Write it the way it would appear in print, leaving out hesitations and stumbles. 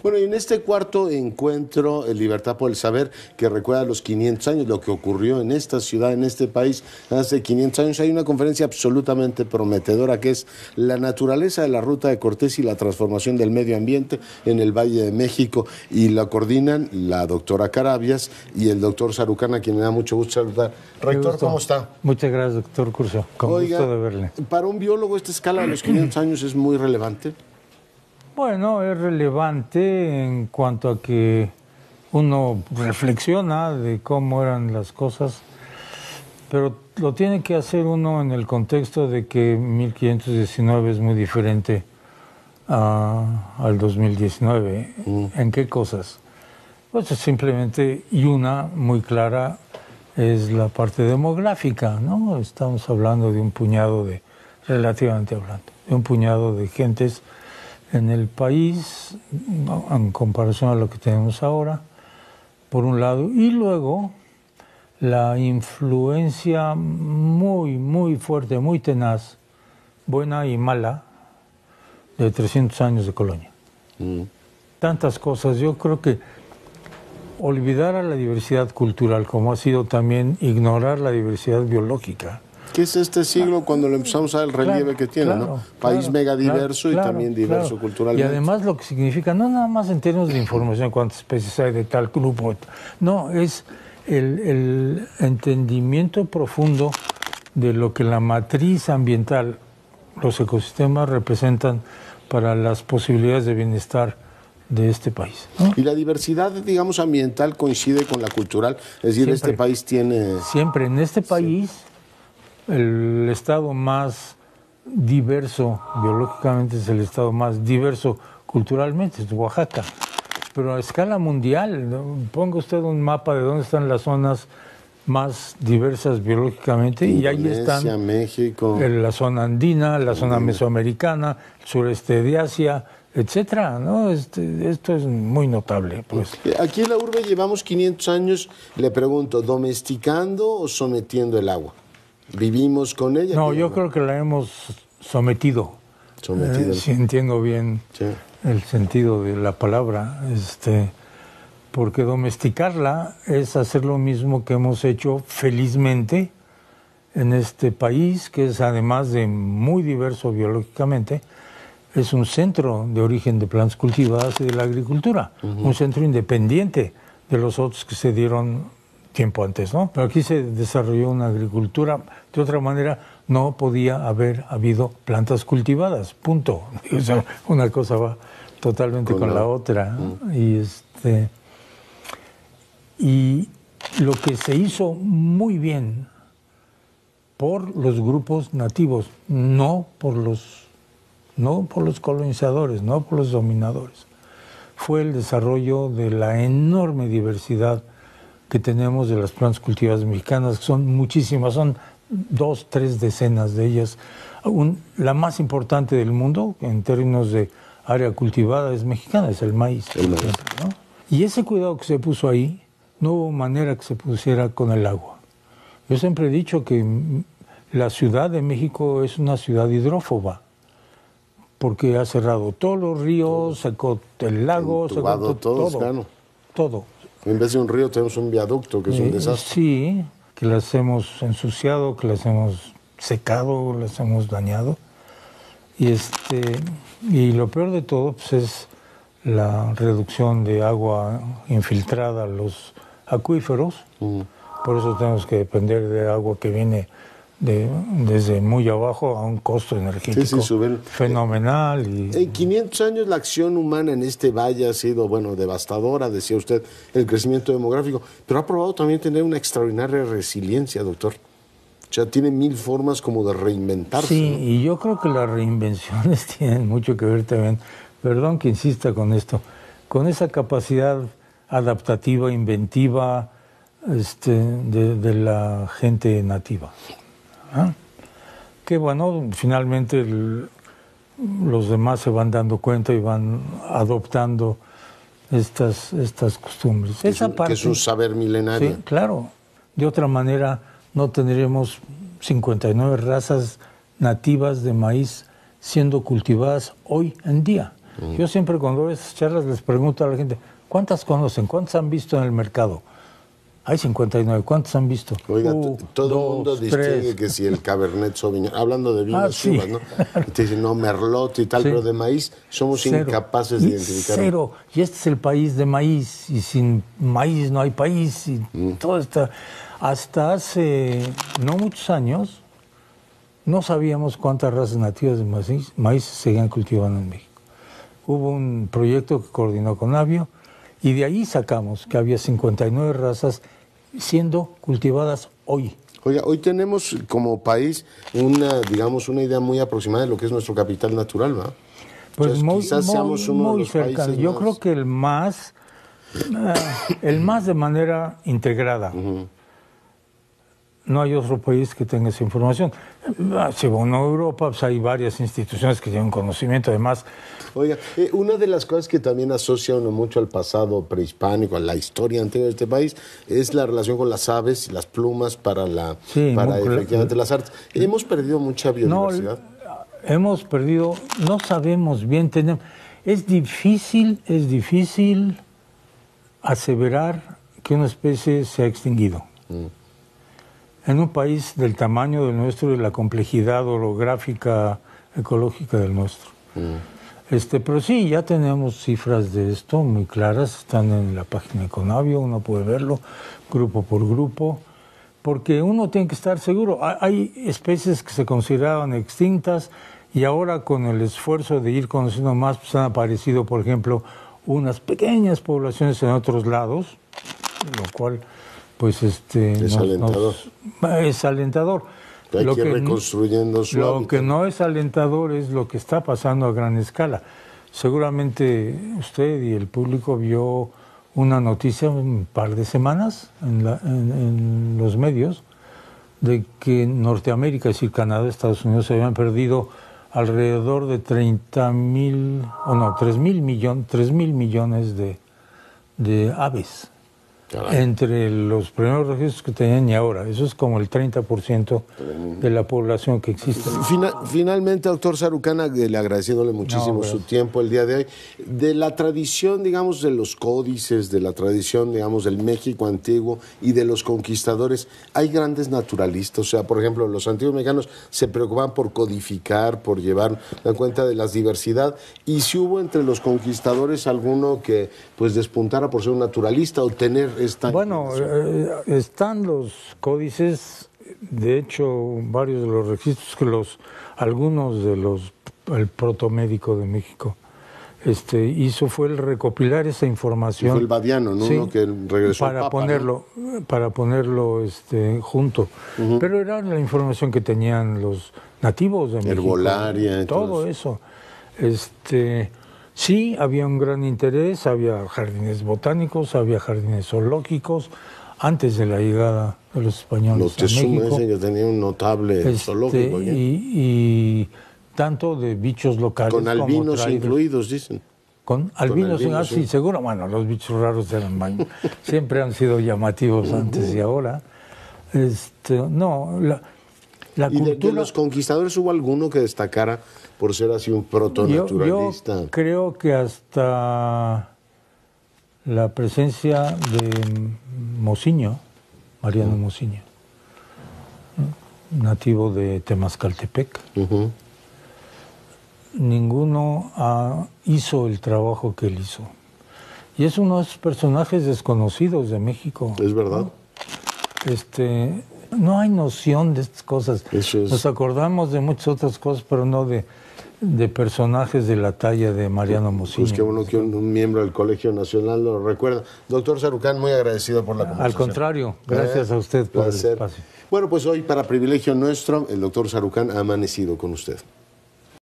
Bueno, y en este cuarto encuentro, Libertad por el Saber, que recuerda los 500 años, lo que ocurrió en esta ciudad, en este país, hace 500 años, hay una conferencia absolutamente prometedora que es la naturaleza de la ruta de Cortés y la transformación del medio ambiente en el Valle de México, y la coordinan la doctora Carabias y el doctor Sarucana, a quien me da mucho gusto saludar. Rector, ¿cómo está? Muchas gracias, doctor Curcio. Con gusto de verle. Para un biólogo, esta escala de los 500 años es muy relevante. Bueno, es relevante en cuanto a que uno reflexiona de cómo eran las cosas, pero lo tiene que hacer uno en el contexto de que 1519 es muy diferente al 2019. ¿En qué cosas? Pues simplemente, y una muy clara, es la parte demográfica, ¿no? Estamos hablando de un puñado de, relativamente hablando, de un puñado de gentes en el país, en comparación a lo que tenemos ahora, por un lado, y luego la influencia muy, muy fuerte, muy tenaz, buena y mala, de 300 años de colonia. Tantas cosas. Yo creo que olvidar a la diversidad cultural, como ha sido también ignorar la diversidad biológica. ¿Qué es este siglo cuando lo empezamos a ver el relieve que tiene, ¿no? País megadiverso y también diverso culturalmente. Y además lo que significa, no nada más en términos de información, cuántas especies hay de tal grupo, no, es el entendimiento profundo de lo que la matriz ambiental, los ecosistemas representan para las posibilidades de bienestar de este país, ¿no? Y la diversidad, digamos, ambiental coincide con la cultural, es decir, siempre, este país tiene... Siempre, en este país... Sí. El estado más diverso biológicamente es el estado más diverso culturalmente, es Oaxaca. Pero a escala mundial, ¿no? Ponga usted un mapa de dónde están las zonas más diversas biológicamente, Indonesia, y ahí están México, la zona andina, la zona mesoamericana, el sureste de Asia, etcétera, ¿no? Esto es muy notable, pues. Aquí en la urbe llevamos 500 años, le pregunto, ¿domesticando o sometiendo el agua? ¿Vivimos con ella? No, yo creo que la hemos sometido. Si entiendo bien el sentido de la palabra, porque domesticarla es hacer lo mismo que hemos hecho felizmente en este país, que es además de muy diverso biológicamente, es un centro de origen de plantas cultivadas y de la agricultura, un centro independiente de los otros que se dieron tiempo antes, ¿no? Pero aquí se desarrolló una agricultura, de otra manera no podía haber habido plantas cultivadas, punto. O sea, una cosa va totalmente con la otra, ¿no? Y lo que se hizo muy bien por los grupos nativos, no por los colonizadores, no por los dominadores, fue el desarrollo de la enorme diversidad que tenemos de las plantas cultivadas mexicanas, que son muchísimas, son 2, 3 decenas de ellas. La más importante del mundo, en términos de área cultivada, es mexicana, es el maíz. ¿No? Y ese cuidado que se puso ahí, no hubo manera que se pusiera con el agua. Yo siempre he dicho que la Ciudad de México es una ciudad hidrófoba, porque ha cerrado todos los ríos, secó el lago, secó todo. En vez de un río tenemos un viaducto, que es un desastre. Sí, que las hemos ensuciado, que las hemos secado, las hemos dañado. Y lo peor de todo pues, es la reducción de agua infiltrada a los acuíferos. Por eso tenemos que depender de agua que viene desde muy abajo a un costo energético fenomenal. En 500 años la acción humana en este valle ha sido, bueno, devastadora, decía usted, el crecimiento demográfico, pero ha probado también tener una extraordinaria resiliencia, doctor. O sea, tiene 1000 formas como de reinventarse. Sí, ¿no? Y yo creo que las reinvenciones tienen mucho que ver también, perdón que insista con esto, con esa capacidad adaptativa, inventiva de la gente nativa. Que bueno, finalmente los demás se van dando cuenta y van adoptando estas costumbres. Esa parte, que es un saber milenario. Sí, claro. De otra manera no tendríamos 59 razas nativas de maíz siendo cultivadas hoy en día. Yo siempre cuando doy esas charlas les pregunto a la gente, ¿cuántas conocen? ¿Cuántas han visto en el mercado? Hay 59. ¿Cuántos han visto? Oiga, todo el mundo distingue que si el Cabernet Sauvignon, hablando de vinos, sí. uvas, ¿no? Te dicen, no, Merlot y tal, Sí. pero de maíz somos incapaces de identificar. Cero. Y este es el país de maíz, y sin maíz no hay país, y todo está... Hasta hace no muchos años no sabíamos cuántas razas nativas de maíz se seguían cultivando en México. Hubo un proyecto que coordinó con Avio, y de ahí sacamos que había 59 razas siendo cultivadas hoy. Oiga, hoy tenemos como país digamos, una idea muy aproximada de lo que es nuestro capital natural, ¿verdad? Pues Entonces, quizás seamos uno de los cercano. países Yo más... creo que el más de manera integrada. No hay otro país que tenga esa información. Si uno a Europa, pues hay varias instituciones que tienen conocimiento, además. Oiga, una de las cosas que también asocia uno mucho al pasado prehispánico, a la historia antigua de este país, es la relación con las aves y las plumas para efectivamente las artes. Hemos perdido mucha biodiversidad. No, hemos perdido, no sabemos bien, es difícil aseverar que una especie se ha extinguido. En un país del tamaño del nuestro y la complejidad orográfica, ecológica del nuestro. Pero sí, ya tenemos cifras de esto muy claras, están en la página de Conavio, uno puede verlo grupo por grupo, porque uno tiene que estar seguro. Hay especies que se consideraban extintas y ahora con el esfuerzo de ir conociendo más, pues han aparecido, por ejemplo, unas pequeñas poblaciones en otros lados, lo cual... pues es alentador. Es alentador. Hay que ir reconstruyendo su hábitat. Lo que no es alentador es lo que está pasando a gran escala. Seguramente usted y el público vio una noticia un par de semanas en los medios de que en Norteamérica, es decir, Canadá, Estados Unidos, se habían perdido alrededor de 3 mil millones de aves. Caray. Entre los primeros registros que tenían y ahora. Eso es como el 30% de la población que existe. Finalmente, doctor Sarucana, le agradeciéndole muchísimo su tiempo el día de hoy, de la tradición, digamos, de los códices, de la tradición, digamos, del México antiguo y de los conquistadores, hay grandes naturalistas. O sea, por ejemplo, los antiguos mexicanos se preocupaban por codificar, por llevar en cuenta de la diversidad, y si hubo entre los conquistadores alguno que pues despuntara por ser un naturalista o tener esta... Bueno, están los códices, de hecho, varios de los registros algunos de el protomédico de México hizo fue el recopilar esa información. Fue el Badiano, ¿no? Sí, uno que regresó para Papa, ponerlo, ¿no? Para ponerlo junto. Pero era la información que tenían los nativos de México. Herbolaria. Todo eso. Sí, había un gran interés, había jardines botánicos, había jardines zoológicos, antes de la llegada de los españoles a México. Que tenía un notable zoológico. Y tanto de bichos locales con albinos como incluidos, dicen. Con albinos, sí, seguro. Bueno, los bichos raros siempre han sido llamativos antes y ahora. No, la ¿Y cultura... de los conquistadores hubo alguno que destacara por ser así un protonaturalista? Yo creo que hasta la presencia de Mociño, Mariano Mociño, nativo de Temascaltepec, ninguno hizo el trabajo que él hizo. Y es uno de esos personajes desconocidos de México. Es verdad. No hay noción de estas cosas. Nos acordamos de muchas otras cosas, pero no de personajes de la talla de Mariano Mociño. Pues qué bueno que un miembro del Colegio Nacional lo recuerda. Doctor Sarucán, muy agradecido por la conversación. Al contrario, gracias a usted por el espacio. Bueno, pues hoy, para privilegio nuestro, el doctor Sarucán ha amanecido con usted.